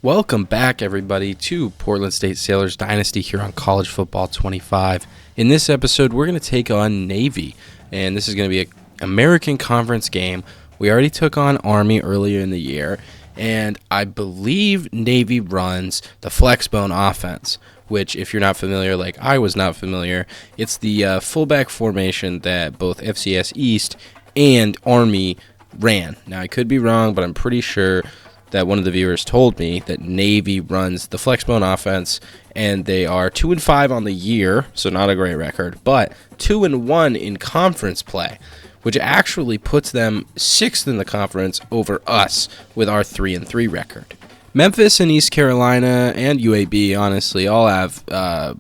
Welcome back, everybody, to Portland State Sailors Dynasty here on College Football 25. In this episode, we're going to take on Navy, and this is going to be an American Conference game. We already took on Army earlier in the year, and I believe Navy runs the flexbone offense, which, if you're not familiar, like I was not familiar, it's the fullback formation that both FCS East and Army ran. Now, I could be wrong, but I'm pretty sure that one of the viewers told me that Navy runs the flexbone offense, and they are 2-5 on the year, so not a great record, but 2-1 in conference play, which actually puts them 6th in the conference over us with our 3-3 record. Memphis and East Carolina and UAB, honestly, all have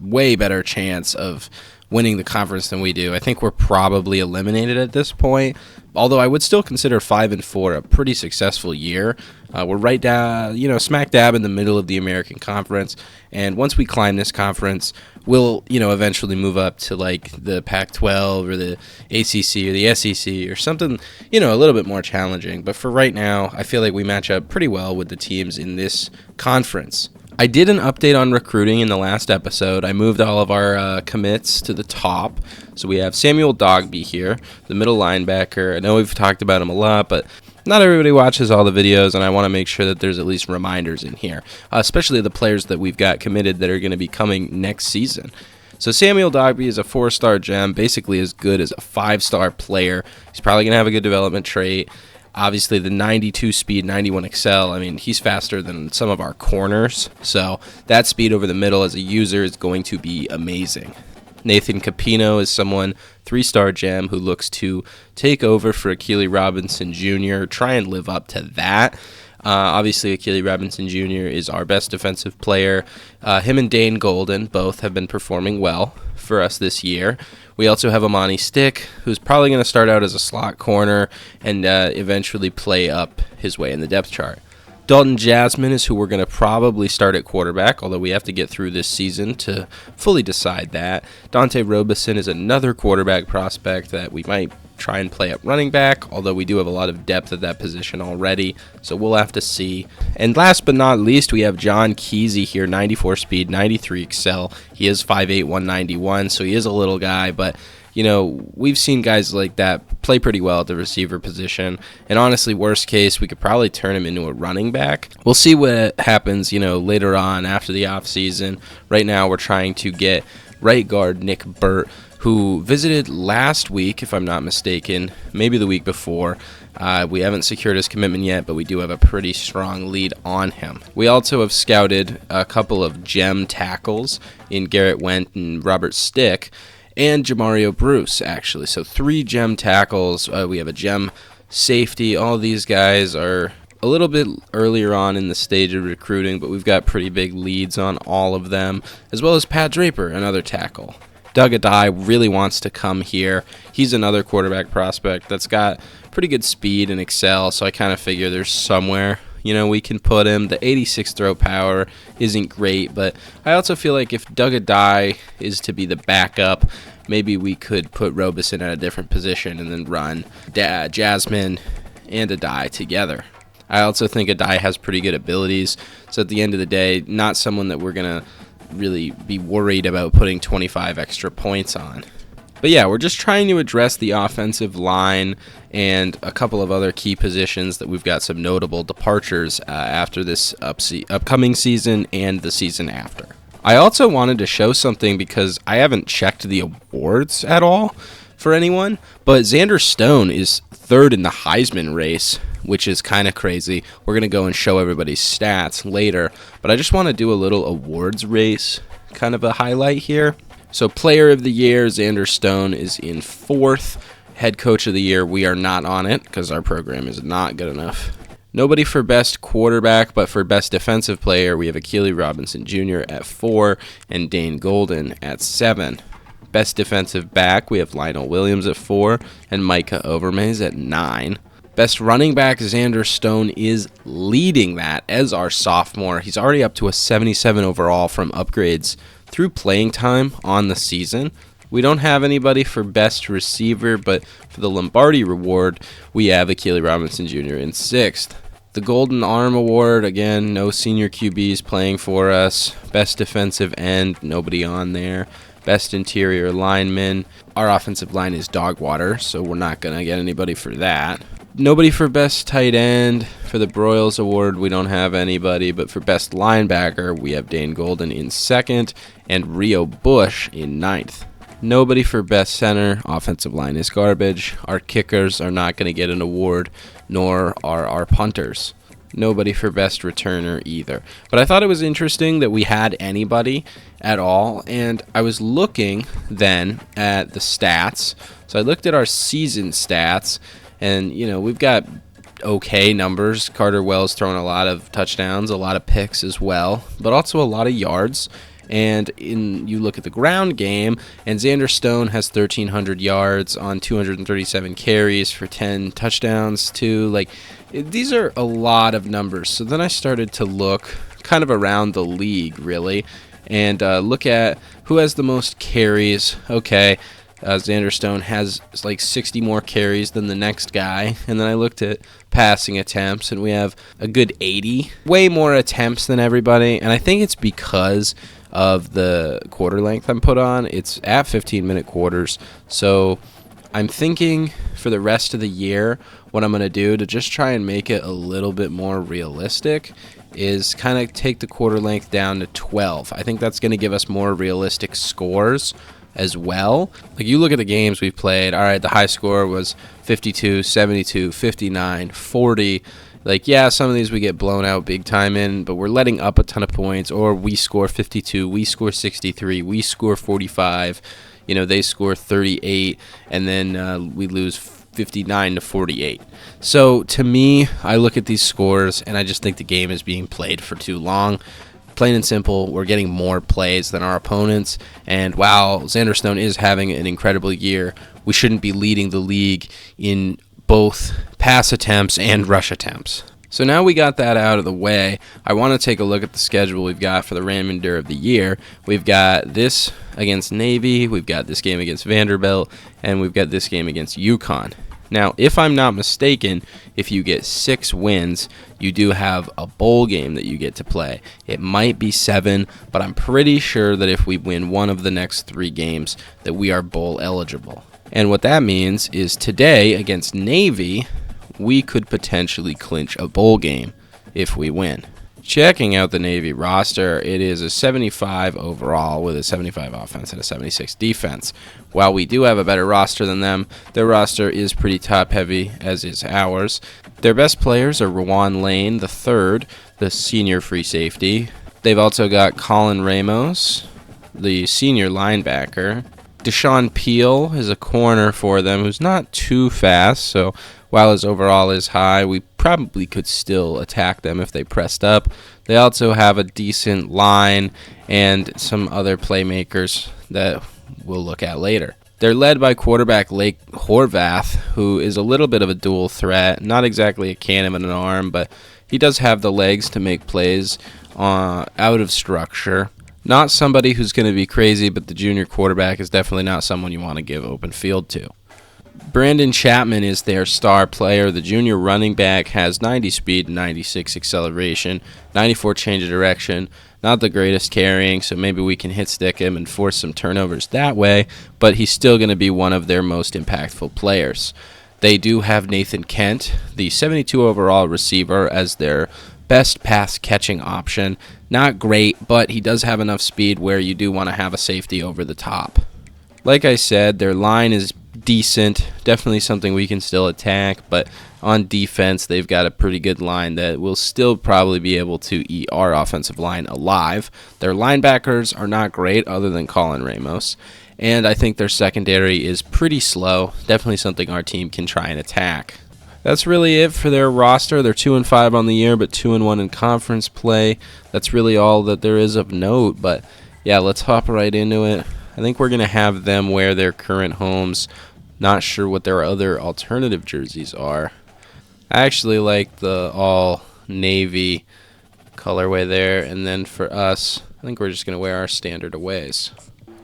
way better chance of winning the conference than we do. I think we're probably eliminated at this point, although I would still consider 5-4 a pretty successful year. We're right down, smack dab in the middle of the American Conference, and once we climb this conference, we'll, eventually move up to like the Pac-12 or the ACC or the SEC or something, a little bit more challenging. But for right now, I feel like we match up pretty well with the teams in this conference. I did an update on recruiting in the last episode. I moved all of our commits to the top. So we have Samuel Dogby here, the middle linebacker. I know we've talked about him a lot, but not everybody watches all the videos, and I want to make sure that there's at least reminders in here, especially the players that we've got committed that are going to be coming next season. So Samuel Dogby is a 4-star gem, basically as good as a 5-star player. He's probably going to have a good development trait. Obviously, the 92 speed, 91 excel, he's faster than some of our corners. So that speed over the middle as a user is going to be amazing. Nathan Capino is someone, 3-star gem, who looks to take over for Akili Robinson Jr., try and live up to that. Obviously, Akili Robinson Jr. is our best defensive player. Him and Dane Golden both have been performing well for us this year. We also have Amani Stick, who's probably going to start out as a slot corner and eventually play up his way in the depth chart. Dalton Jasmine is who we're going to probably start at quarterback, although we have to get through this season to fully decide that. Dante Robeson is another quarterback prospect that we might try and play at running back, although we do have a lot of depth at that position already, so we'll have to see. And last but not least, we have John Kesey here, 94 speed, 93 excel. He is 5'8", 191, so he is a little guy, but we've seen guys like that play pretty well at the receiver position. And honestly, worst case, we could probably turn him into a running back. We'll see what happens, later on after the offseason. Right now, we're trying to get right guard Nick Burt, who visited last week, if I'm not mistaken, maybe the week before. We haven't secured his commitment yet, but we do have a pretty strong lead on him. We also have scouted a couple of gem tackles in Garrett Wendt and Robert Stick, and Jamario Bruce, actually. So 3 gem tackles. We have a gem safety. All these guys are a little bit earlier on in the stage of recruiting, but we've got pretty big leads on all of them, as well as Pat Draper, another tackle. Doug Adai really wants to come here. He's another quarterback prospect that's got pretty good speed and excel, so I kind of figure there's somewhere we can put him. The 86 throw power isn't great, but I also feel like if Doug Adai is to be the backup, maybe we could put Robeson at a different position and then run Jasmine and Adai together. I also think Adai has pretty good abilities, so at the end of the day, not someone that we're going to really be worried about putting 25 extra points on. But yeah, we're just trying to address the offensive line and a couple of other key positions that we've got some notable departures after this upcoming season and the season after. I also wanted to show something because I haven't checked the awards at all for anyone, but Xander Stone is 3rd in the Heisman race, which is kind of crazy. We're going to go and show everybody's stats later, but I just want to do a little awards race kind of a highlight here. So Player of the Year, Xander Stone is in 4th. Head Coach of the Year, we are not on it because our program is not good enough. Nobody for Best Quarterback, but for Best Defensive Player, we have Akili Robinson Jr. at 4 and Dane Golden at 7. Best Defensive Back, we have Lionel Williams at 4 and Micah Overmaze at 9. Best running back, Xander Stone is leading that as our sophomore. He's already up to a 77 overall from upgrades through playing time on the season. We don't have anybody for best receiver, but for the Lombardi Award, we have Akili Robinson Jr. in 6th. The Golden Arm Award, again, no senior QBs playing for us. Best defensive end, nobody on there. Best interior lineman. Our offensive line is dog water, so we're not going to get anybody for that. Nobody for best tight end. For the Broyles Award, we don't have anybody, but for best linebacker, we have Dane Golden in 2nd and Rio Bush in 9th. Nobody for best center. Offensive line is garbage. Our kickers are not going to get an award, nor are our punters. Nobody for best returner either. But I thought it was interesting that we had anybody at all, and I was looking then at the stats. So I looked at our season stats, and we've got okay numbers. Carter Wells throwing a lot of touchdowns, a lot of picks as well, but also a lot of yards. And you look at the ground game, and Xander Stone has 1,300 yards on 237 carries for 10 touchdowns too. These are a lot of numbers. So then I started to look kind of around the league, really, and look at who has the most carries. Okay, Xander Stone has 60 more carries than the next guy. And then I looked at passing attempts, and we have a good 80. Way more attempts than everybody, and I think it's because of the quarter length I'm put on. It's at 15-minute quarters. So I'm thinking for the rest of the year, what I'm going to do to just try and make it a little bit more realistic is kind of take the quarter length down to 12. I think that's going to give us more realistic scores as well. You look at the games we've played. All right, the high score was 52, 72, 59, 40. Some of these we get blown out big time in, but we're letting up a ton of points, or we score 52, we score 63, we score 45, they score 38, and then we lose 59 to 48. So to me, I look at these scores, and I just think the game is being played for too long. Plain and simple, we're getting more plays than our opponents, and while Xander Stone is having an incredible year, we shouldn't be leading the league in both pass attempts and rush attempts. So now we got that out of the way, I want to take a look at the schedule we've got for the remainder of the year. We've got this against Navy, we've got this game against Vanderbilt, and we've got this game against UConn. Now, if I'm not mistaken, if you get 6 wins, you do have a bowl game that you get to play. It might be 7, but I'm pretty sure that if we win one of the next 3 games, that we are bowl eligible. And what that means is today against Navy, we could potentially clinch a bowl game if we win. Checking out the Navy roster, it is a 75 overall with a 75 offense and a 76 defense. While we do have a better roster than them, their roster is pretty top-heavy, as is ours. Their best players are Rawan Lane, the third, the senior free safety. They've also got Colin Ramos, the senior linebacker. Deshaun Peel is a corner for them who's not too fast, so while his overall is high, we probably could still attack them if they pressed up. They also have a decent line and some other playmakers that we'll look at later. They're led by quarterback Lake Horvath, who is a little bit of a dual threat. Not exactly a cannon and an arm, but he does have the legs to make plays out of structure. Not somebody who's going to be crazy, but the junior quarterback is definitely not someone you want to give open field to. Brandon Chapman is their star player. The junior running back has 90 speed, 96 acceleration, 94 change of direction. Not the greatest carrying, so maybe we can hit stick him and force some turnovers that way, but he's still going to be one of their most impactful players. They do have Nathan Kent, the 72 overall receiver, as their best pass catching option. Not great, but he does have enough speed where you do want to have a safety over the top. Like I said, their line is decent, definitely something we can still attack, but on defense they've got a pretty good line that will still probably be able to eat our offensive line alive. Their linebackers are not great other than Colin Ramos, and I think their secondary is pretty slow, definitely something our team can try and attack. That's really it for their roster. They're 2-5 on the year, but 2-1 in conference play. That's really all that there is of note, but yeah, let's hop right into it. I think we're going to have them wear their current homes. Not sure what their other alternative jerseys are. I actually like the all navy colorway there, and then for us, I think we're just going to wear our standard aways.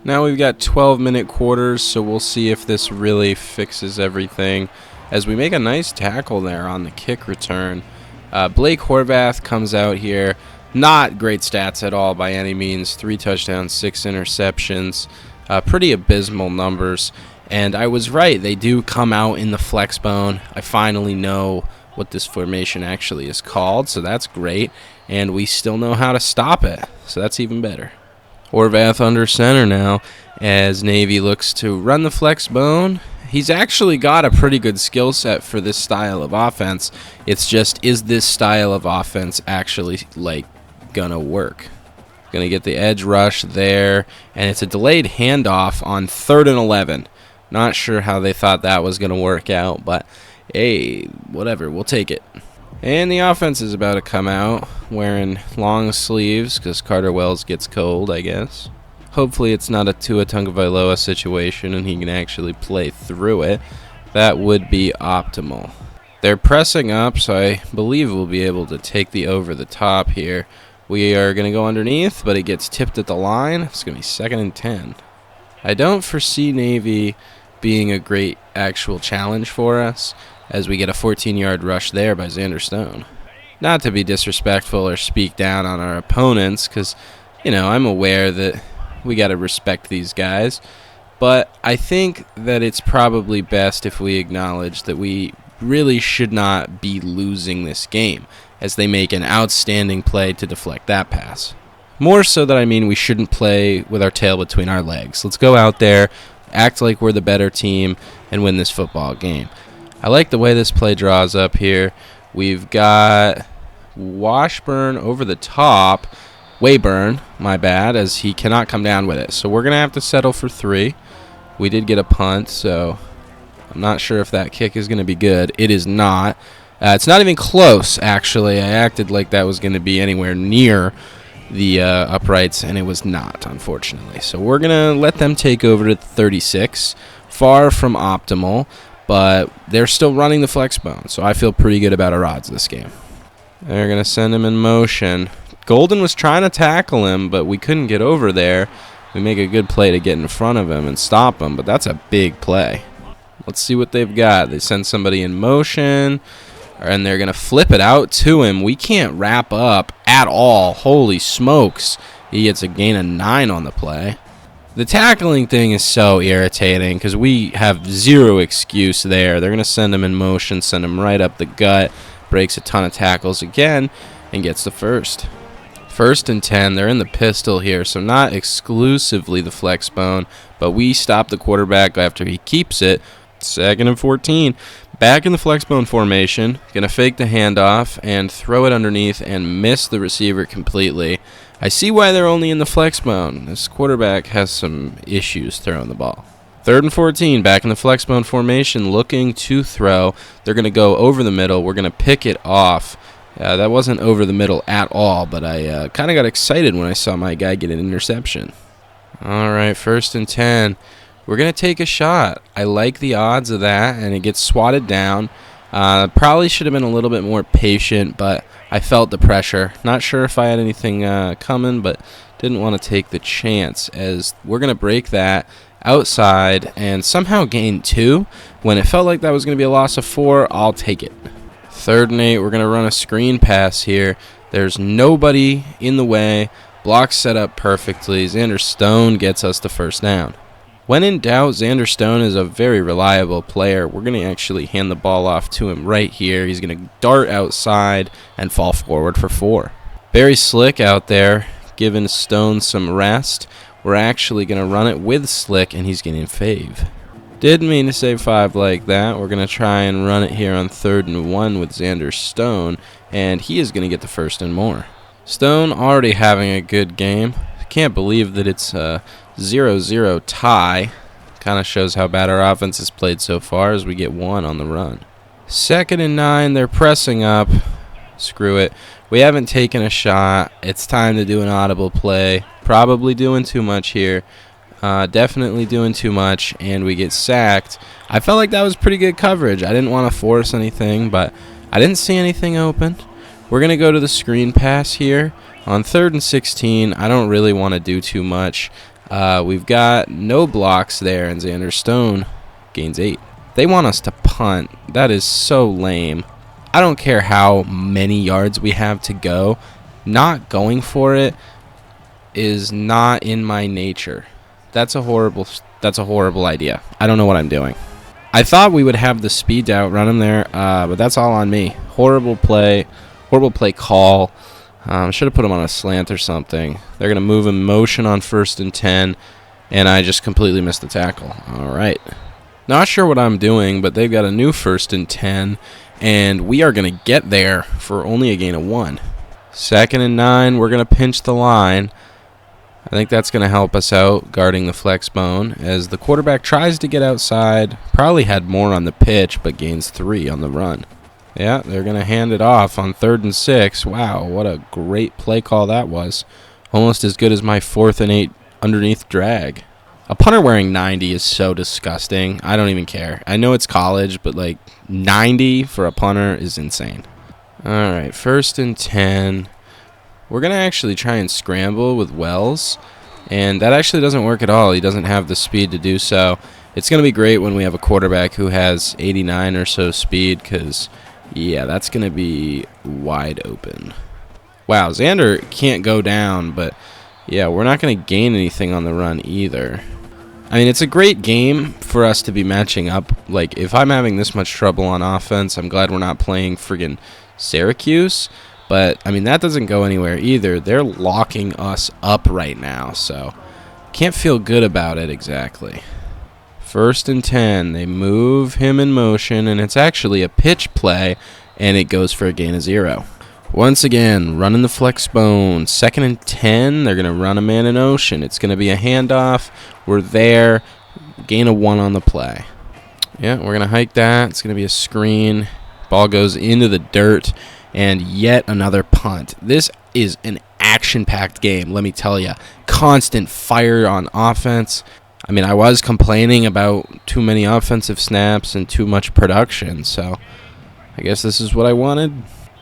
Now we've got 12-minute quarters, so we'll see if this really fixes everything as we make a nice tackle there on the kick return. Blake Horvath comes out here. Not great stats at all by any means. 3 touchdowns, 6 interceptions. Pretty abysmal numbers. And I was right. They do come out in the flexbone. I finally know what this formation actually is called, so that's great. And we still know how to stop it, so that's even better. Horvath under center now as Navy looks to run the flexbone. He's actually got a pretty good skill set for this style of offense. It's just, is this style of offense actually gonna work? Gonna get the edge rush there, and it's a delayed handoff on 3rd and 11. Not sure how they thought that was gonna work out, but hey, whatever, we'll take it. And the offense is about to come out wearing long sleeves because Carter Wells gets cold, I guess. Hopefully it's not a Tua Tagovailoa situation and he can actually play through it. That would be optimal. They're pressing up, so I believe we'll be able to take the over the top here. We are going to go underneath, but it gets tipped at the line. It's going to be 2nd and 10. I don't foresee Navy being a great actual challenge for us, as we get a 14-yard rush there by Xander Stone. Not to be disrespectful or speak down on our opponents, because, I'm aware that we got to respect these guys, but I think that it's probably best if we acknowledge that we really should not be losing this game, as they make an outstanding play to deflect that pass. More so that we shouldn't play with our tail between our legs. Let's go out there, act like we're the better team, and win this football game. I like the way this play draws up here. We've got Washburn over the top. Wayburn, my bad, as he cannot come down with it. So we're going to have to settle for 3. We did get a punt, so I'm not sure if that kick is going to be good. It is not. It's not even close, actually. I acted like that was going to be anywhere near the uprights, and it was not, unfortunately. So we're going to let them take over to 36. Far from optimal, but they're still running the flexbone, so I feel pretty good about our odds this game. They're going to send him in motion. Golden was trying to tackle him, but we couldn't get over there. We make a good play to get in front of him and stop him, but that's a big play. Let's see what they've got. They send somebody in motion, and they're going to flip it out to him. We can't wrap up at all. Holy smokes. He gets a gain of 9 on the play. The tackling thing is so irritating because we have zero excuse there. They're going to send him in motion, send him right up the gut, breaks a ton of tackles again, and gets the first. 1st and 10. They're in the pistol here, so not exclusively the flexbone, but we stop the quarterback after he keeps it. 2nd and 14. Back in the flexbone formation. Going to fake the handoff and throw it underneath and miss the receiver completely. I see why they're only in the flexbone. This quarterback has some issues throwing the ball. 3rd and 14. Back in the flexbone formation, looking to throw. They're going to go over the middle. We're going to pick it off. That wasn't over the middle at all, but I kind of got excited when I saw my guy get an interception. All right, 1st and 10. We're going to take a shot. I like the odds of that, and it gets swatted down. Probably should have been a little bit more patient, but I felt the pressure. Not sure if I had anything coming, but didn't want to take the chance, as we're going to break that outside and somehow gain 2. When it felt like that was going to be a loss of 4, I'll take it. 3rd and 8, we're going to run a screen pass here. There's nobody in the way. Block set up perfectly. Xander Stone gets us the 1st down. When in doubt, Xander Stone is a very reliable player. We're going to actually hand the ball off to him right here. He's going to dart outside and fall forward for 4. Very slick out there, giving Stone some rest. We're actually going to run it with Slick, and he's getting fave. Didn't mean to say 5 like that. We're going to try and run it here on 3rd and 1 with Xander Stone, and he is going to get the 1st and more. Stone already having a good game. Can't believe that it's a 0-0 tie. Kind of shows how bad our offense has played so far as we get 1 on the run. 2nd and 9, they're pressing up. Screw it. We haven't taken a shot. It's time to do an audible play. Probably doing too much here. Definitely doing too much, and we get sacked. I felt like that was pretty good coverage. I didn't want to force anything, but I didn't see anything open. We're going to go to the screen pass here. On 3rd and 16, I don't really want to do too much. We've got no blocks there, and Xander Stone gains 8. They want us to punt. That is so lame. I don't care how many yards we have to go. Not going for it is not in my nature. That's a horrible idea. I don't know what I'm doing. I thought we would have the speed to outrun him there, but that's all on me. Horrible play call. Should have put him on a slant or something. They're going to move in motion on 1st and 10, and I just completely missed the tackle. All right. Not sure what I'm doing, but they've got a new 1st and 10, and we are going to get there for only a gain of 1. 2nd and 9, we're going to pinch the line. I think that's going to help us out guarding the flex bone as the quarterback tries to get outside. Probably had more on the pitch, but gains 3 on the run. Yeah, they're going to hand it off on 3rd and 6. Wow, what a great play call that was. Almost as good as my 4th and 8 underneath drag. A punter wearing 90 is so disgusting. I don't even care. I know it's college, but like 90 for a punter is insane. All right, 1st and 10. We're going to actually try and scramble with Wells, and that actually doesn't work at all. He doesn't have the speed to do so. It's going to be great when we have a quarterback who has 89 or so speed because, yeah, that's going to be wide open. Wow, Xander can't go down, but, yeah, we're not going to gain anything on the run either. I mean, it's a great game for us to be matching up. Like, if I'm having this much trouble on offense, I'm glad we're not playing friggin' Syracuse. But, I mean, that doesn't go anywhere either. They're locking us up right now, so can't feel good about it exactly. 1st and 10. They move him in motion, and it's actually a pitch play, and it goes for a gain of 0. Once again, running the flex bone. 2nd and 10. They're going to run a man in motion. It's going to be a handoff. We're there. Gain of 1 on the play. Yeah, we're going to hike that. It's going to be a screen. Ball goes into the dirt. And yet another punt. This is an action-packed game, let me tell you. Constant fire on offense. I mean, I was complaining about too many offensive snaps and too much production, so I guess this is what I wanted.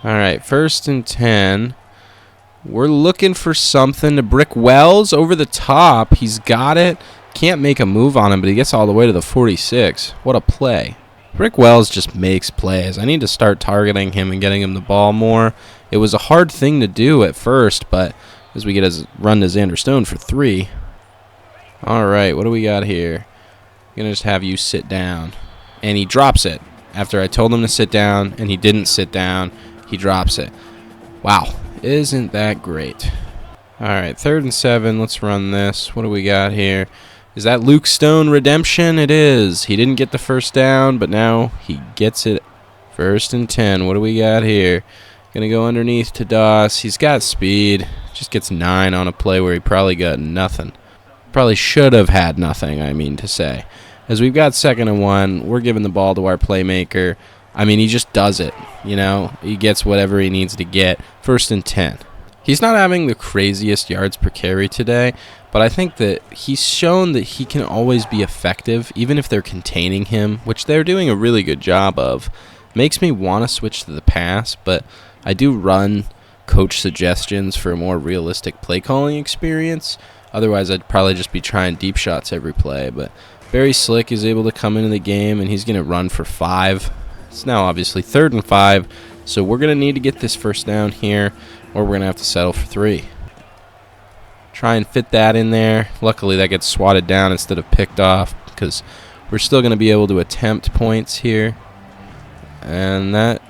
All right, 1st and 10. We're looking for something to brick Wells over the top. He's got it. Can't make a move on him, but he gets all the way to the 46. What a play. Rick Wells just makes plays. I need to start targeting him and getting him the ball more. It was a hard thing to do at first, but as we get his run to Xander Stone for 3. All right, what do we got here? I'm going to just have you sit down. And he drops it. After I told him to sit down and he didn't sit down, he drops it. Wow, isn't that great? All right, 3rd and 7. Let's run this. What do we got here? Is that Luke Stone redemption? It is. He didn't get the 1st down, but now he gets it. 1st and 10. What do we got here? Going to go underneath to Doss. He's got speed. Just gets 9 on a play where he probably got nothing. Probably should have had nothing, I mean to say. As we've got 2nd and 1, we're giving the ball to our playmaker. I mean, he just does it. You know, he gets whatever he needs to get. 1st and 10. He's not having the craziest yards per carry today, but I think that he's shown that he can always be effective, even if they're containing him, which they're doing a really good job of. Makes me want to switch to the pass, but I do run coach suggestions for a more realistic play calling experience. Otherwise, I'd probably just be trying deep shots every play, but Barry Slick is able to come into the game, and he's going to run for 5. It's now obviously 3rd and 5, so we're going to need to get this 1st down here, or we're going to have to settle for 3. Try and fit that in there. Luckily, that gets swatted down instead of picked off because we're still going to be able to attempt points here. And that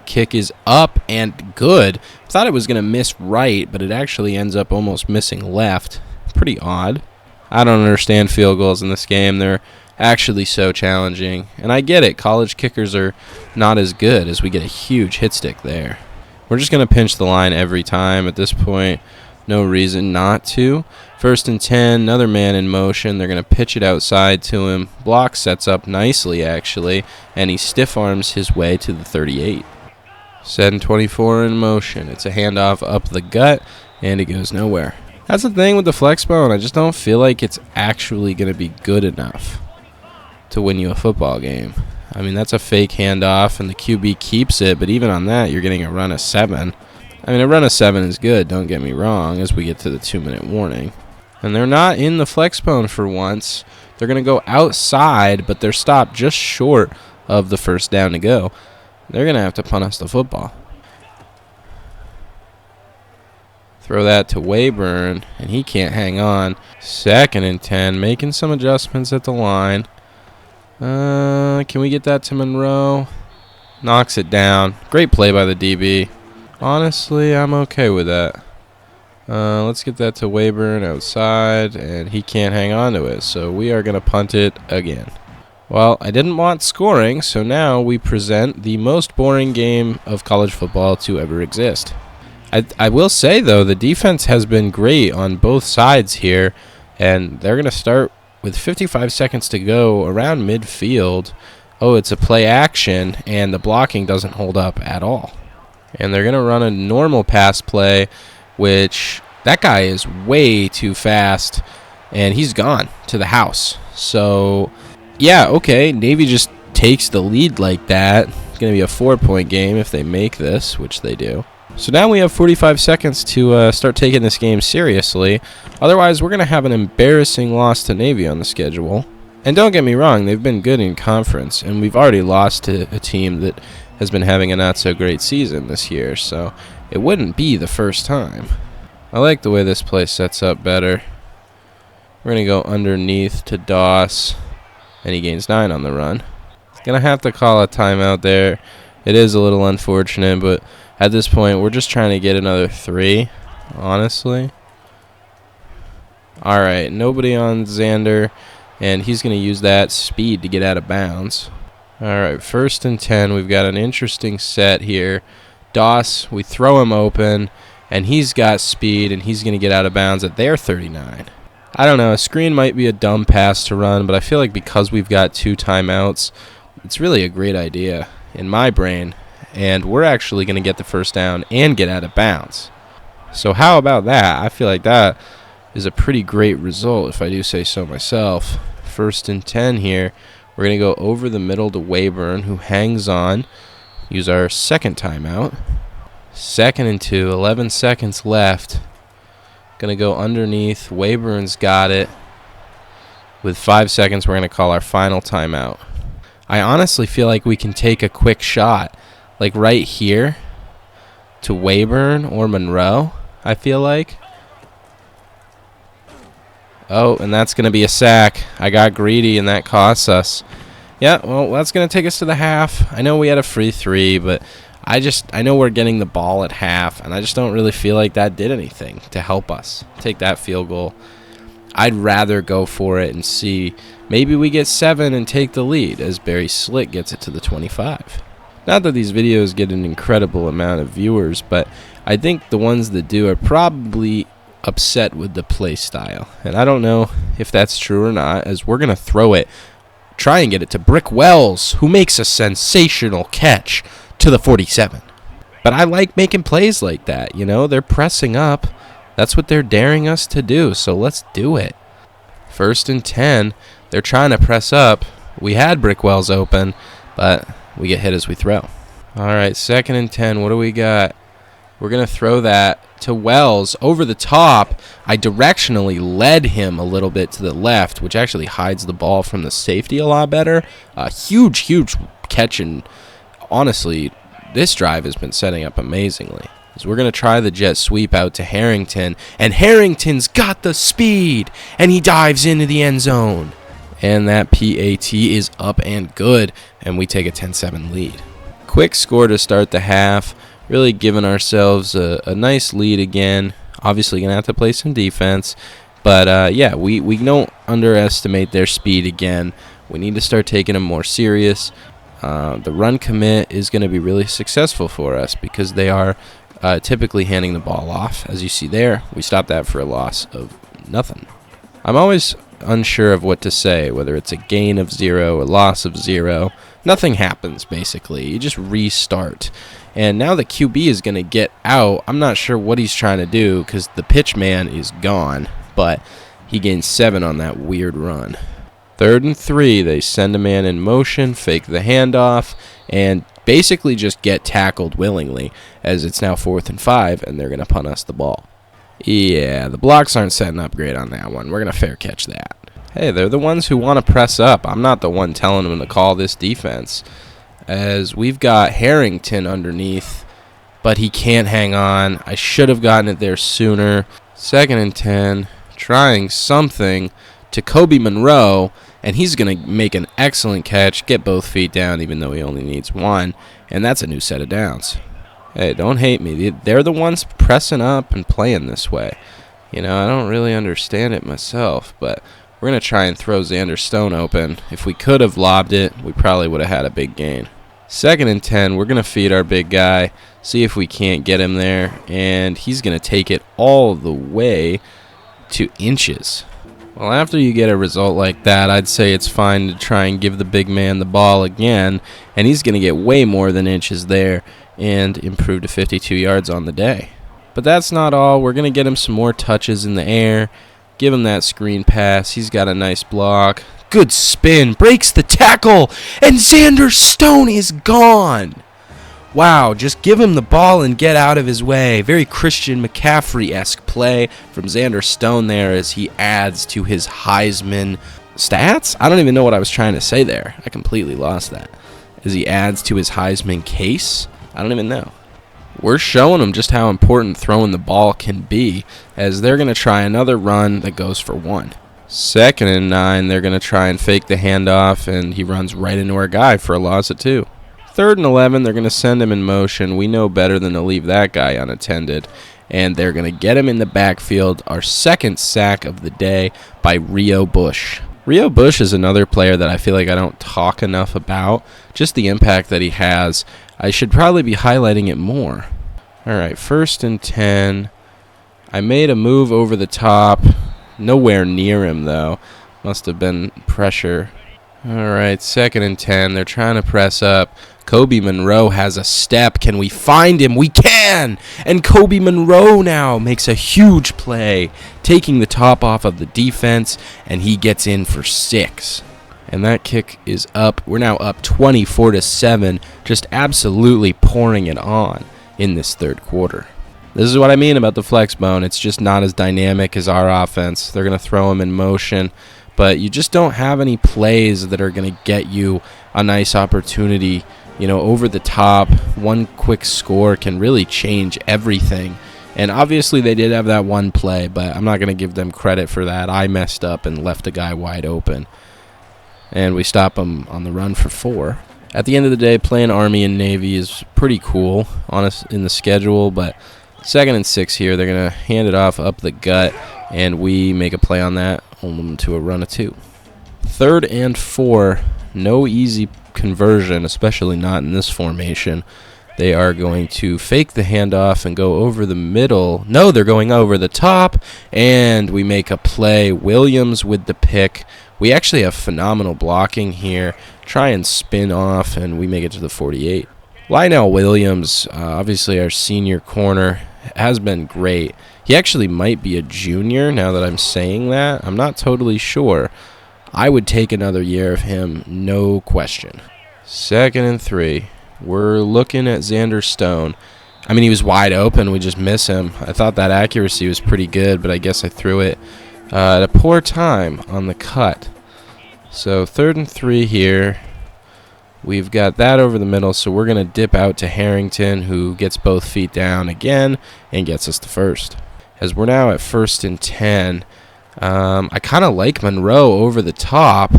kick is up and good. Thought it was going to miss right, but it actually ends up almost missing left. Pretty odd. I don't understand field goals in this game. They're actually so challenging. And I get it. College kickers are not as good as we get a huge hit stick there. We're just going to pinch the line every time at this point. No reason not to. 1st and 10, another man in motion. They're going to pitch it outside to him. Block sets up nicely, actually, and he stiff arms his way to the 38. 7-24 in motion. It's a handoff up the gut, and it goes nowhere. That's the thing with the flex bone. I just don't feel like it's actually going to be good enough to win you a football game. I mean, that's a fake handoff, and the QB keeps it, but even on that, you're getting a run of 7. I mean, a run of 7 is good, don't get me wrong, as we get to the 2-minute warning. And they're not in the flex bone for once. They're going to go outside, but they're stopped just short of the 1st down to go. They're going to have to punt us the football. Throw that to Wayburn, and he can't hang on. 2nd and 10, making some adjustments at the line. Can we get that to Monroe? Knocks it down. Great play by the DB. Honestly, I'm okay with that. Let's get that to Wayburn outside, and he can't hang on to it, so we are going to punt it again. Well, I didn't want scoring, so now we present the most boring game of college football to ever exist. I will say, though, the defense has been great on both sides here, and they're going to start with 55 seconds to go around midfield. Oh, it's a play action, and the blocking doesn't hold up at all. And they're going to run a normal pass play, which that guy is way too fast, and he's gone to the house. So, yeah, okay, Navy just takes the lead like that. It's going to be a 4-point game if they make this, which they do. So now we have 45 seconds to start taking this game seriously. Otherwise, we're going to have an embarrassing loss to Navy on the schedule. And don't get me wrong, they've been good in conference, and we've already lost to a team that has been having a not-so-great season this year, so it wouldn't be the first time. I like the way this play sets up better. We're going to go underneath to Doss, and he gains 9 on the run. He's going to have to call a timeout there. It is a little unfortunate, but at this point, we're just trying to get another 3, honestly. All right, nobody on Xander, and he's going to use that speed to get out of bounds. All right, 1st and 10. We've got an interesting set here. Doss, we throw him open, and he's got speed, and he's going to get out of bounds at their 39. I don't know, a screen might be a dumb pass to run, but I feel like because we've got 2 timeouts, it's really a great idea in my brain. And we're actually going to get the first down and get out of bounds. So how about that? I feel like that is a pretty great result, if I do say so myself. 1st and 10 here. We're going to go over the middle to Wayburn, who hangs on. Use our 2nd timeout. 2nd and 2, 11 seconds left. Going to go underneath. Wayburn's got it. With 5 seconds, we're going to call our final timeout. I honestly feel like we can take a quick shot. Like right here to Wayburn or Monroe, I feel like. Oh, and that's going to be a sack. I got greedy, and that costs us. Yeah, well, that's going to take us to the half. I know we had a free 3, but I know we're getting the ball at half, and I just don't really feel like that did anything to help us take that field goal. I'd rather go for it and see maybe we get 7 and take the lead as Barry Slick gets it to the 25. Not that these videos get an incredible amount of viewers, but I think the ones that do are probably upset with the play style. And I don't know if that's true or not, as we're going to throw it, try and get it to Brick Wells, who makes a sensational catch to the 47. But I like making plays like that, you know? They're pressing up. That's what they're daring us to do, so let's do it. 1st and 10. They're trying to press up. We had Brick Wells open, but we get hit as we throw. All right, 2nd and 10. What do we got? We're going to throw that to Wells over the top. I directionally led him a little bit to the left, which actually hides the ball from the safety a lot better. Huge catch, and honestly, this drive has been setting up amazingly. So we're going to try the jet sweep out to Harrington, and Harrington's got the speed, and he dives into the end zone. And that PAT is up and good, and we take a 10-7 lead. Quick score to start the half, really giving ourselves a nice lead again. Obviously going to have to play some defense, but yeah, we don't underestimate their speed again. We need to start taking them more serious. The run commit is going to be really successful for us because they are typically handing the ball off. As you see there, we stopped that for a loss of nothing. I'm always unsure of what to say, whether it's a gain of 0, a loss of 0. Nothing happens, basically. You just restart. And now the QB is going to get out. I'm not sure what he's trying to do because the pitch man is gone, but he gains 7 on that weird run. 3rd and 3, they send a man in motion, fake the handoff, and basically just get tackled willingly, as it's now 4th and 5, and they're going to punt us the ball. Yeah, the blocks aren't setting up great on that one. We're going to fair catch that. Hey, they're the ones who want to press up. I'm not the one telling them to call this defense. as we've got Harrington underneath, but he can't hang on. I should have gotten it there sooner. 2nd and 10, trying something to Kobe Monroe, and he's going to make an excellent catch, get both feet down, even though he only needs one, and that's a new set of downs. Hey, don't hate me. They're the ones pressing up and playing this way. You know, I don't really understand it myself, but we're going to try and throw Xander Stone open. If we could have lobbed it, we probably would have had a big gain. 2nd and 10, we're going to feed our big guy, see if we can't get him there, and he's going to take it all the way to inches. Well, after you get a result like that, I'd say it's fine to try and give the big man the ball again, and he's going to get way more than inches there and improve to 52 yards on the day. But that's not all. We're going to get him some more touches in the air, give him that screen pass. He's got a nice block. Good spin, breaks the tackle, and Xander Stone is gone. Wow, just give him the ball and get out of his way. Very Christian McCaffrey-esque play from Xander Stone there as he adds to his Heisman stats? I don't even know what I was trying to say there. I completely lost that. As he adds to his Heisman case? I don't even know. We're showing them just how important throwing the ball can be, as they're going to try another run that goes for 1. 2nd and 9, they're going to try and fake the handoff, and he runs right into our guy for a loss of 2. 3rd and 11, they're going to send him in motion. We know better than to leave that guy unattended, and they're going to get him in the backfield. Our 2nd sack of the day by Rio Bush. Rio Bush is another player that I feel like I don't talk enough about, just the impact that he has. I should probably be highlighting it more. All right, 1st and 10. I made a move over the top. Nowhere near him, though. Must have been pressure. All right, 2nd and 10. They're trying to press up. Kobe Monroe has a step. Can we find him? We can! And Kobe Monroe now makes a huge play, taking the top off of the defense, and he gets in for 6. And that kick is up. We're now up 24-7, just absolutely pouring it on in this 3rd quarter. This is what I mean about the flexbone. It's just not as dynamic as our offense. They're going to throw him in motion, but you just don't have any plays that are going to get you a nice opportunity, you know, over the top. One quick score can really change everything. And obviously they did have that one play, but I'm not going to give them credit for that. I messed up and left a guy wide open. And we stop him on the run for 4. At the end of the day, playing Army and Navy is pretty cool in the schedule, but 2nd and 6 here, they're going to hand it off up the gut, and we make a play on that, hold them to a run of 2. 3rd and 4, no easy conversion, especially not in this formation. They are going to fake the handoff and go over the middle. No, they're going over the top, and we make a play. Williams with the pick. We actually have phenomenal blocking here. Try and spin off, and we make it to the 48. Lionel Williams, obviously our senior corner, has been great. He actually might be a junior now that I'm saying that. I'm not totally sure. I would take another year of him, no question. 2nd and 3. We're looking at Xander Stone. I mean, he was wide open. We just miss him. I thought that accuracy was pretty good, but I guess I threw it at a poor time on the cut. So 3rd and 3 here. We've got that over the middle, so we're going to dip out to Harrington, who gets both feet down again and gets us the 1st. As we're now at 1st and 10, I kind of like Monroe over the top.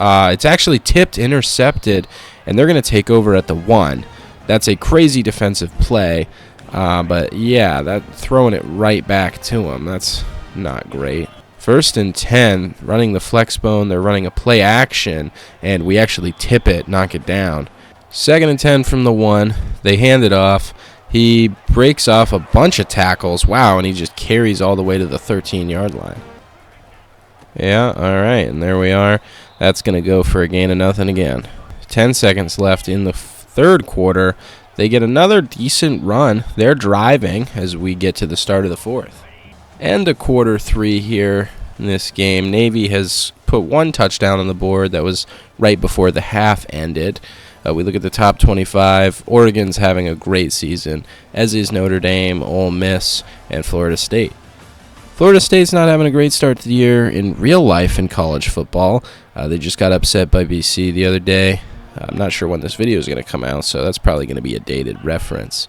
It's actually tipped, intercepted, and they're going to take over at the 1. That's a crazy defensive play, but yeah, that throwing it right back to him, that's not great. 1st and 10, running the flexbone, they're running a play action, and we actually tip it, knock it down. 2nd and 10 from the 1, they hand it off. He breaks off a bunch of tackles, wow, and he just carries all the way to the 13-yard line. Yeah, all right, and there we are. That's going to go for a gain of nothing again. 10 seconds left in the 3rd quarter. They get another decent run. They're driving as we get to the start of the 4th. And a quarter 3 here in this game. Navy has put 1 touchdown on the board. That was right before the half ended. We look at the top 25. Oregon's having a great season, as is Notre Dame, Ole Miss, and Florida State. Florida State's not having a great start to the year in real life in college football. They just got upset by BC the other day. I'm not sure when this video is going to come out, so that's probably going to be a dated reference.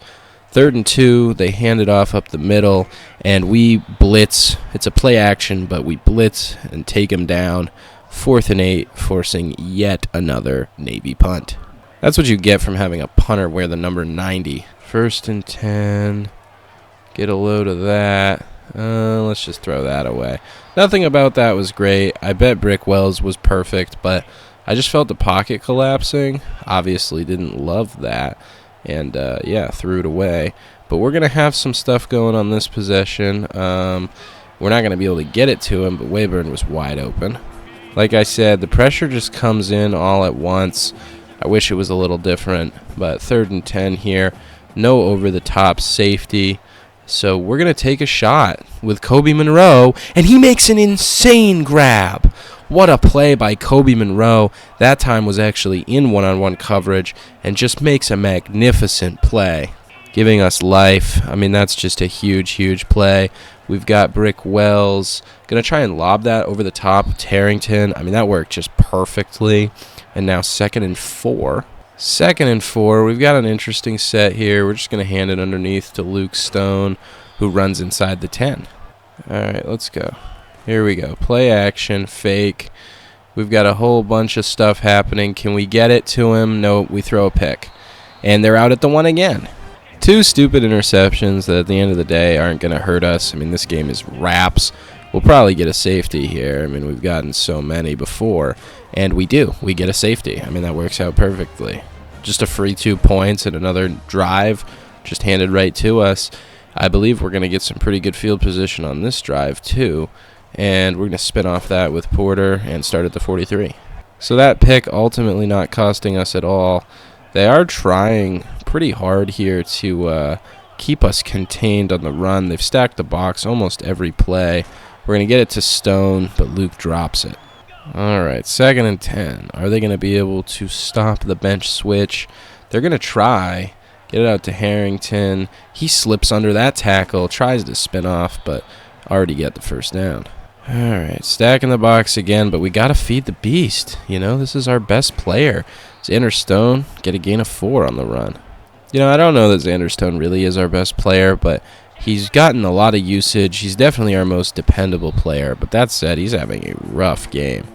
3rd and 2, they hand it off up the middle, and we blitz. It's a play action, but we blitz and take him down. 4th and 8, forcing yet another Navy punt. That's what you get from having a punter wear the number 90. 1st and 10, get a load of that. Let's just throw that away. Nothing about that was great. I bet Brick Wells was perfect, but I just felt the pocket collapsing. Obviously didn't love that. And, yeah, threw it away. But we're going to have some stuff going on this possession. We're not going to be able to get it to him, but Wayburn was wide open. Like I said, the pressure just comes in all at once. I wish it was a little different, but 3rd and 10 here. No over-the-top safety. So we're going to take a shot with Kobe Monroe, and he makes an insane grab. What a play by Kobe Monroe. That time was actually in one-on-one coverage and just makes a magnificent play, giving us life. I mean, that's just a huge, huge play. We've got Brick Wells. Going to try and lob that over the top of Tarrington. I mean, that worked just perfectly. And now 2nd and 4. 2nd and 4. We've got an interesting set here. We're just going to hand it underneath to Luke Stone, who runs inside the 10. All right, let's go. Here we go. Play action, fake. We've got a whole bunch of stuff happening. Can we get it to him? No, we throw a pick. And they're out at the 1 again. 2 stupid interceptions that at the end of the day aren't going to hurt us. I mean, this game is wraps. We'll probably get a safety here. I mean, we've gotten so many before. And we do. We get a safety. I mean, that works out perfectly. Just a free 2 points and another drive just handed right to us. I believe we're going to get some pretty good field position on this drive, too. And we're going to spin off that with Porter and start at the 43. So that pick ultimately not costing us at all. They are trying pretty hard here to keep us contained on the run. They've stacked the box almost every play. We're going to get it to Stone, but Luke drops it. All right, 2nd and 10. Are they going to be able to stop the bench switch? They're going to try. Get it out to Harrington. He slips under that tackle, tries to spin off, but already get the 1st down. All right, stacking the box again, but we got to feed the beast. You know, this is our best player. Xander Stone, get a gain of 4 on the run. You know, I don't know that Xander Stone really is our best player, but he's gotten a lot of usage. He's definitely our most dependable player, but that said, he's having a rough game.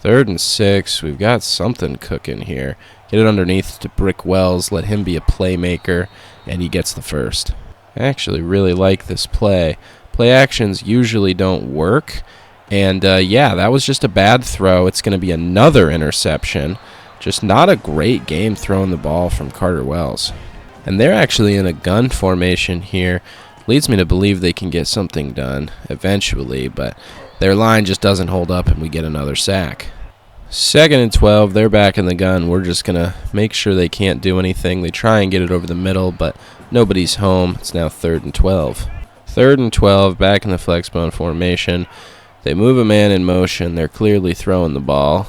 3rd and 6, we've got something cooking here. Get it underneath to Brick Wells, let him be a playmaker, and he gets the 1st. I actually really like this play. Play actions usually don't work, and yeah, that was just a bad throw. It's going to be another interception. Just not a great game throwing the ball from Carter Wells. And they're actually in a gun formation here. Leads me to believe they can get something done eventually, but their line just doesn't hold up and we get another sack. 2nd and 12, they're back in the gun. We're just going to make sure they can't do anything. They try and get it over the middle, but nobody's home. It's now 3rd and 12. 3rd and 12, back in the flexbone formation. They move a man in motion. They're clearly throwing the ball.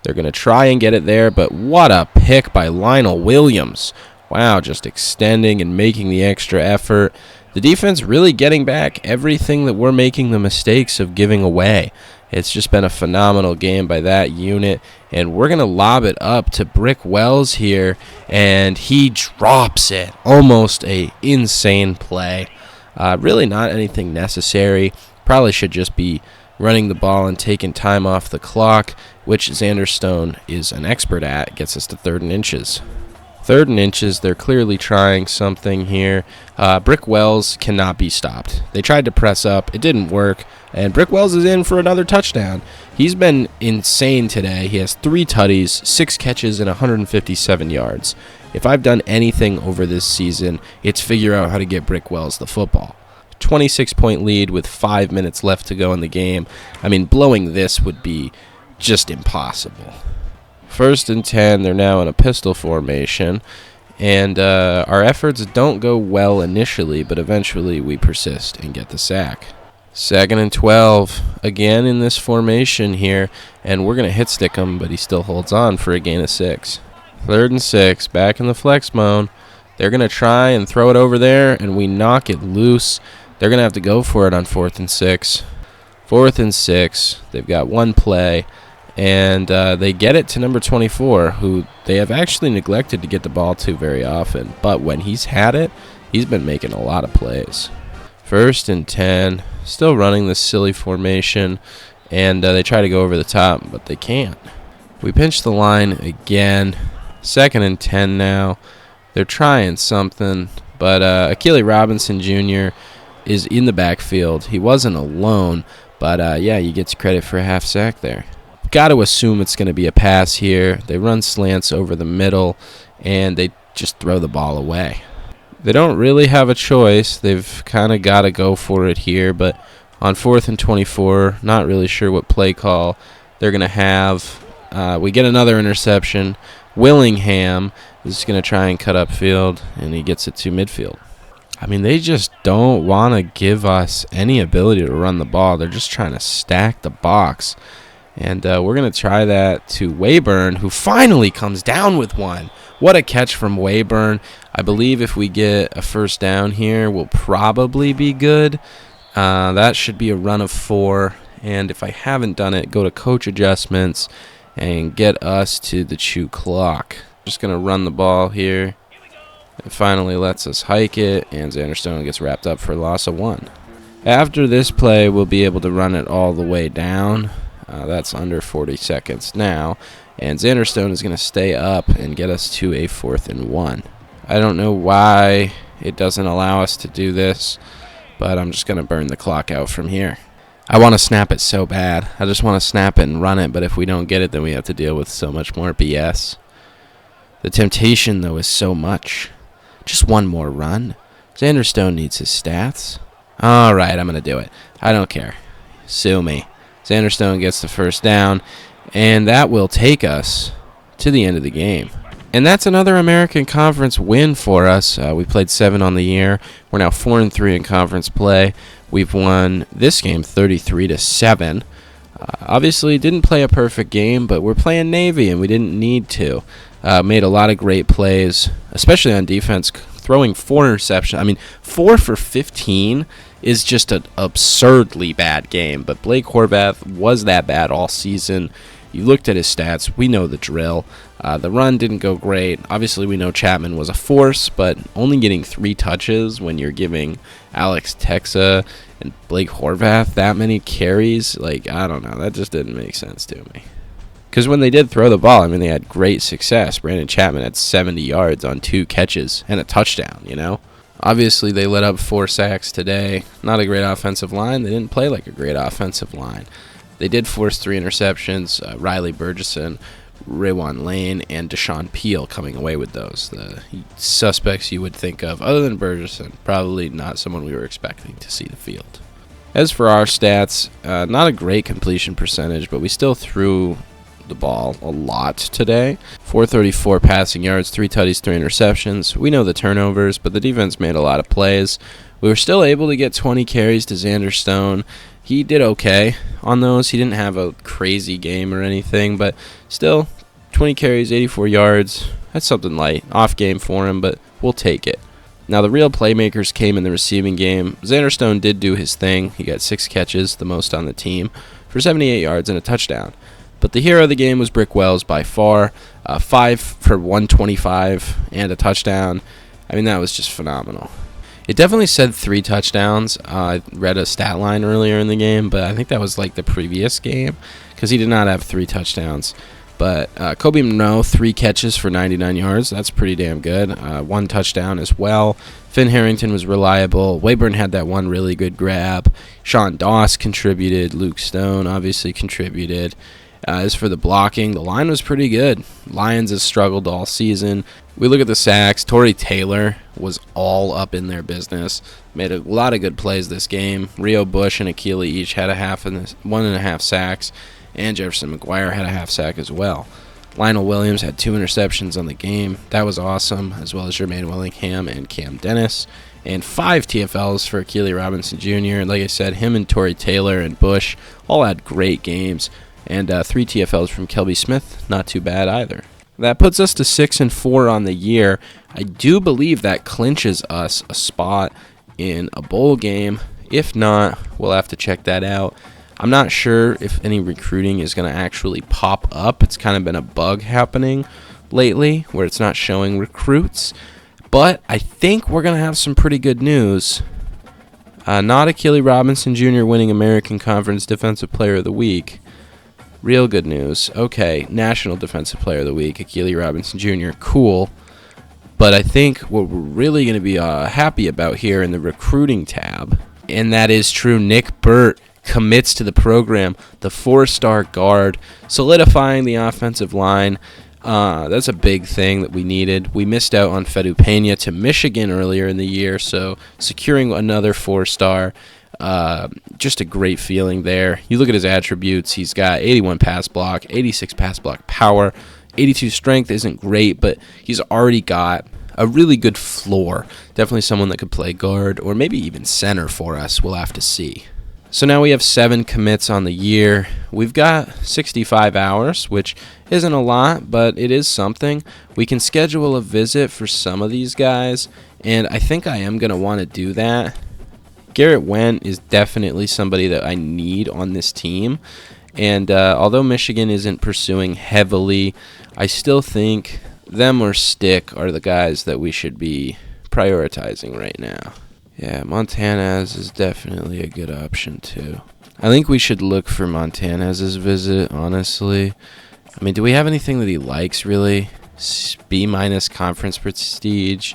They're going to try and get it there, but what a pick by Lionel Williams. Wow, just extending and making the extra effort. The defense really getting back everything that we're making the mistakes of giving away. It's just been a phenomenal game by that unit, and we're going to lob it up to Brick Wells here, and he drops it. Almost a insane play. Really not anything necessary. Probably should just be running the ball and taking time off the clock, which Xander Stone is an expert at. Gets us to 3rd and inches. 3rd and inches, they're clearly trying something here. Brick Wells cannot be stopped. They tried to press up. It didn't work, and Brick Wells is in for another touchdown. He's been insane today. He has 3 tutties, 6 catches, and 157 yards. If I've done anything over this season, it's figure out how to get Brick Wells the football. 26-point lead with 5 minutes left to go in the game. I mean, blowing this would be just impossible. 1st and 10, they're now in a pistol formation, and our efforts don't go well initially, but eventually we persist and get the sack. 2nd and 12, again in this formation here, and we're going to hit stick him, but he still holds on for a gain of 6. 3rd and 6, back in the flex bone. They're going to try and throw it over there, and we knock it loose. They're going to have to go for it on 4th and 6. 4th and 6, they've got one play, and they get it to number 24, who they have actually neglected to get the ball to very often. But when he's had it, he's been making a lot of plays. 1st and 10, still running this silly formation, and they try to go over the top, but they can't. We pinch the line again. 2nd and 10 now. They're trying something, but Akili Robinson Jr. is in the backfield. He wasn't alone, but yeah, he gets credit for a half sack there. Got to assume it's going to be a pass here. They run slants over the middle, and they just throw the ball away. They don't really have a choice. They've kind of got to go for it here, but on 4th and 24, not really sure what play call they're going to have. We get another interception. Willingham is going to try and cut upfield, and he gets it to midfield. I mean, they just don't want to give us any ability to run the ball. They're just trying to stack the box. And we're going to try that to Wayburn, who finally comes down with one. What a catch from Wayburn. I believe if we get a 1st down here, we'll probably be good. That should be a run of 4. And if I haven't done it, go to coach adjustments and get us to the chew clock. Just going to run the ball here. It finally lets us hike it, and Xanderstone gets wrapped up for a loss of 1. After this play, we'll be able to run it all the way down. That's under 40 seconds now, and Xanderstone is going to stay up and get us to a 4th and 1. I don't know why it doesn't allow us to do this, but I'm just going to burn the clock out from here. I want to snap it so bad. I just want to snap it and run it, but if we don't get it, then we have to deal with so much more BS. The temptation, though, is so much. Just one more run. Xanderstone needs his stats. All right, I'm going to do it. I don't care. Sue me. Xanderstone gets the 1st down, and that will take us to the end of the game. And that's another American Conference win for us. We played 7 on the year. We're now 4-3 in conference play. We've won this game 33-7. Obviously, didn't play a perfect game, but we're playing Navy, and we didn't need to. Made a lot of great plays, especially on defense, throwing 4 interceptions. I mean, 4 for 15 is just an absurdly bad game. But Blake Horvath was that bad all season. You looked at his stats. We know the drill. The run didn't go great. Obviously, we know Chapman was a force, but only getting 3 touches when you're giving Alex Texa and Blake Horvath that many carries, like, I don't know. That just didn't make sense to me. Because when they did throw the ball, I mean, they had great success. Brandon Chapman had 70 yards on 2 catches and a touchdown, you know. Obviously, they let up 4 sacks today. Not a great offensive line. They didn't play like a great offensive line. They did force 3 interceptions. Riley Burgesson, Raywan Lane, and Deshaun Peel coming away with those. The suspects you would think of, other than Burgesson, probably not someone we were expecting to see the field. As for our stats, not a great completion percentage, but we still threw the ball a lot today. 434 passing yards, 3 tutties, 3 interceptions. We know the turnovers, but the defense made a lot of plays. We were still able to get 20 carries to Xanderstone. He did okay on those. He didn't have a crazy game or anything, but still, 20 carries, 84 yards. That's something light. Off game for him, but we'll take it. Now, the real playmakers came in the receiving game. Xanderstone did do his thing. He got 6 catches, the most on the team, for 78 yards and a touchdown. But the hero of the game was Brick Wells by far. 5 for 125 and a touchdown. I mean, that was just phenomenal. It definitely said 3 touchdowns. I read a stat line earlier in the game, but I think that was like the previous game because he did not have 3 touchdowns. But Kobe Monroe, 3 catches for 99 yards. That's pretty damn good. 1 touchdown as well. Finn Harrington was reliable. Wayburn had that one really good grab. Sean Doss contributed. Luke Stone obviously contributed. As for the blocking, the line was pretty good. Lions has struggled all season. We look at the sacks. Torrey Taylor was all up in their business. Made a lot of good plays this game. Rio Bush and Akili each had 1.5 sacks. And Jefferson McGuire had a half sack as well. Lionel Williams had 2 interceptions on the game. That was awesome, as well as Jermaine Willingham and Cam Dennis. And 5 TFLs for Akili Robinson Jr. Like I said, him and Torrey Taylor and Bush all had great games. And 3 TFLs from Kelby Smith, not too bad either. That puts us to 6-4 on the year. I do believe that clinches us a spot in a bowl game. If not, we'll have to check that out. I'm not sure if any recruiting is going to actually pop up. It's kind of been a bug happening lately where it's not showing recruits. But I think we're going to have some pretty good news. Not Akili Robinson Jr. winning American Conference Defensive Player of the Week. Real good news. Okay, National Defensive Player of the Week, Akili Robinson Jr. Cool. But I think what we're really going to be happy about here in the recruiting tab, and that is true, Nick Burt commits to the program, the 4-star guard, solidifying the offensive line. That's a big thing that we needed. We missed out on Fedu Pena to Michigan earlier in the year, so securing another 4-star, just a great feeling there. You look at his attributes. He's got 81 pass block, 86 pass block power, 82 strength isn't great, but he's already got a really good floor. Definitely someone that could play guard or maybe even center for us. We'll have to see. So now we have 7 commits on the year. We've got 65 hours, which isn't a lot, but it is something. We can schedule a visit for some of these guys, and I think I am going to want to do that. Garrett Went is definitely somebody that I need on this team. And although Michigan isn't pursuing heavily, I still think them or Stick are the guys that we should be prioritizing right now. Yeah, Montanez is definitely a good option too. I think we should look for Montanez's visit, honestly. I mean, do we have anything that he likes, really? B- conference prestige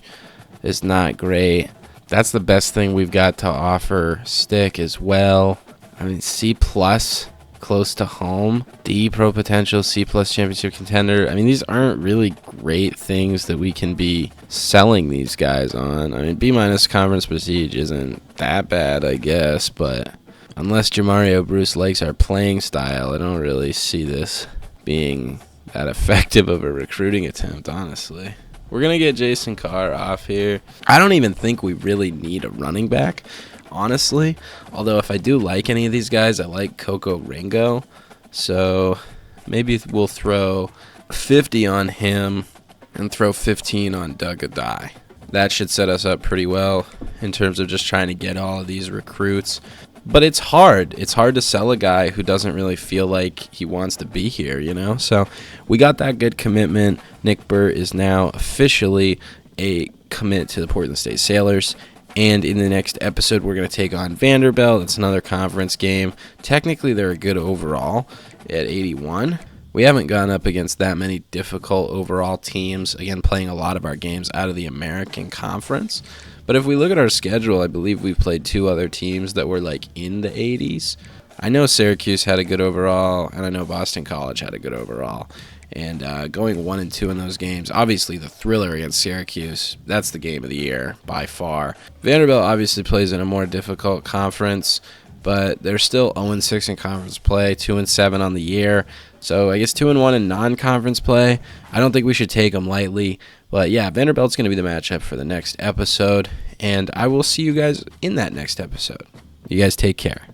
is not great. That's the best thing we've got to offer Stick as well. I mean, C+, close to home. D, pro potential, C+ championship contender. I mean, these aren't really great things that we can be selling these guys on. I mean, B- conference prestige isn't that bad, I guess, but unless Jamario Bruce likes our playing style, I don't really see this being that effective of a recruiting attempt, honestly. We're going to get Jason Carr off here. I don't even think we really need a running back, honestly. Although if I do like any of these guys, I like Coco Ringo. So maybe we'll throw 50 on him and throw 15 on Doug Adai. That should set us up pretty well in terms of just trying to get all of these recruits. But it's hard. It's hard to sell a guy who doesn't really feel like he wants to be here, you know? So we got that good commitment. Nick Burt is now officially a commit to the Portland State Sailors. And in the next episode, we're going to take on Vanderbilt. It's another conference game. Technically, they're a good overall at 81. We haven't gone up against that many difficult overall teams, again, playing a lot of our games out of the American Conference. But if we look at our schedule, I believe we've played 2 other teams that were like in the 80s. I know Syracuse had a good overall, and I know Boston College had a good overall. And going 1-2 in those games, obviously the thriller against Syracuse, that's the game of the year by far. Vanderbilt obviously plays in a more difficult conference, but they're still 0-6 in conference play, 2-7 on the year. So I guess 2-1 in non-conference play. I don't think we should take them lightly. But yeah, Vanderbilt's going to be the matchup for the next episode. And I will see you guys in that next episode. You guys take care.